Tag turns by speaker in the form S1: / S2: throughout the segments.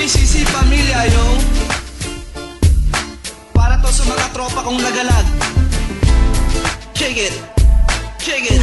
S1: PCC Pamilya, yo. Para to sa mga tropa kong lagalag. Check it. Check it.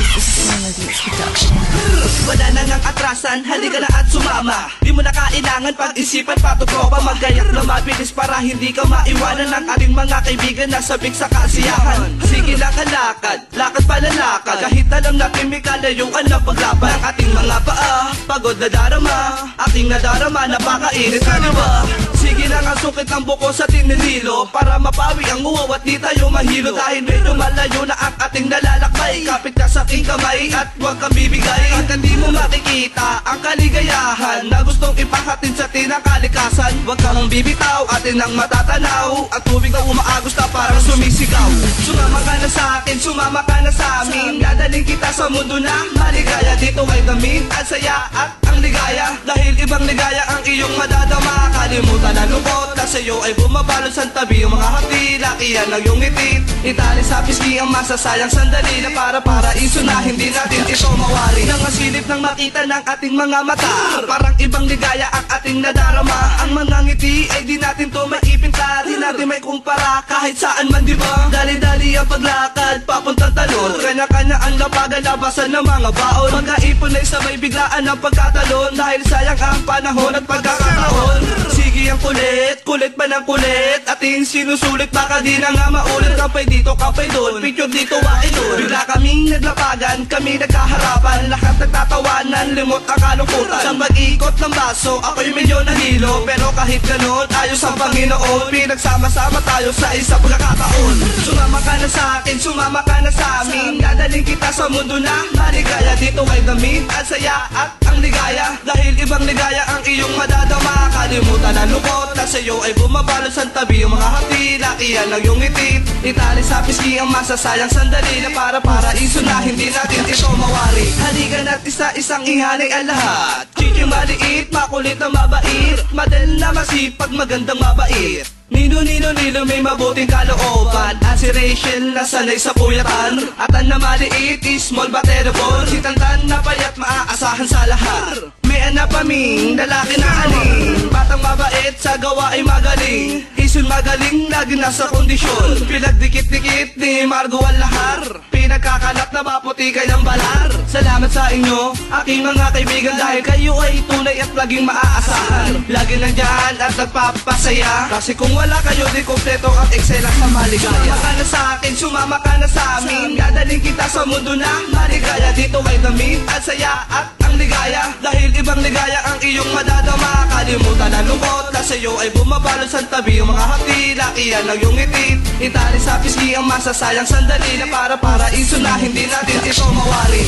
S1: Wala na ngang atrasan, halika na at sumama. Di mo na kailangan pag-isipan pa to tropa. Maggayak na mabilis para hindi ka maiwanan ng ating mga kaibigan na sabik sa kasiyahan. Sige lang ang lakad, lakad pa na lakad. Kahit alam natin may kalayuan na paglaban. Ang ating mga paa, pagod na darama. Ating nadarama, napakainit na diba? Sige lang ang sukit ng buko sa tinililo para mapawi ang uwaw at di tayo mahilo. Dahil medyo malayo na ang ating nalalakbay. Kapit ka sa aking kamay at huwag kang bibigay. At hindi mo makikita ang kaligayahan na gustong ipahatid sa tinakalikasan. Huwag kang bibitaw, atin ang matatanaw. At tubig na umaagos na parang sumisigaw. Sumama ka na sa akin, sumama ka na sa amin. Dadaling kita sa mundo na maligaya. Dito ay damit at saya at ang ligaya. Dahil ibang ligaya ang iyong madadama. Kalimutan ang lungkot na sa'yo ay bumabalot sa tabi. Yung mga hati, lakihan ng iyong itit. Itali sa pisngi ang masasayang sandali na para iso na hindi natin ito mawari. Nang masilip nang makita ng ating mga mata, parang ibang ligaya ang ating nadarama. Ang mga ngiti ay di natin to maipinta, di natin may kumpara kahit saan man diba. Dali-dali ang paglakad, papuntang talon. Kanya-kanya ang labagan, labasan ng mga baon. Magkaipon ay sabay biglaan ang pagkatalon. Dahil sayang ang panahon at pagkakataon. Sige ang kulit, kulit pa ng kulit. Ating sinusulit, baka di na nga maulit. Kapay dito, kapay doon, picture dito, wain doon. Bigla kaming naglapagan, kami nagkaharapan. Lahat nagtatawanan, limot ang kalungkutan. Sa pag-ikot ng baso, ako'y medyo nahilo. Pero kahit ganon, ayos ang Panginoon. Pinagsama-sama tayo sa isang pagkakataon. Sumama ka na sa akin, sumama ka na sa amin. Dadaling kita sa mundo na maligaya. Dito ay damit at saya at ang ligaya. Dahil ibang ligaya ang iyong madadama. Kalimutan ang lungkot na sa'yo ay bumabalot sa tabi. Yung mga hati, lakihan ng iyong itit. Itali sa pisngi ang masasayang sandali na para iso na hindi natin ito mawari. Halika na't isa-isang ihalay ang lahat. Chiching maliit, makulit na mabait. Madal na masipag, magandang mabait. Nino may mabuting kalooban. At si Rachel na sanay sa puyatan. At ang na maliit is small but terrible. Si Tantan na payat, maaasahan sa lahat. May anak kaming lalaki na aning. Batang mabait, sa gawa ay magaling. Isun magaling, lagi nasa kondisyon. Pinagdikit-dikit ni Margo Walahar. Pinagkakalap na maputi kay ng balar. Salamat sa inyo, aking mga kaibigan. Dahil kayo ay tunay at laging maaasahan. Lagi nandyan at nagpapasaya. Kasi kung wala kayo, di kompleto ang eksena sa maligaya. Sumama ka na sa akin, sumama ka na sa amin. Dadaling kita sa mundo na maligaya. Dito ay damit at saya at ang ligaya. Dahil ibang ligaya ang iyong madadama. Kalimutan ang lungkot na sa'yo ay bumabalot sa tabi. Yung mga hati, lakihan ng iyong itit. Itali sa pisngi ang masasayang sandali na para iso na hindi natin ito mawari.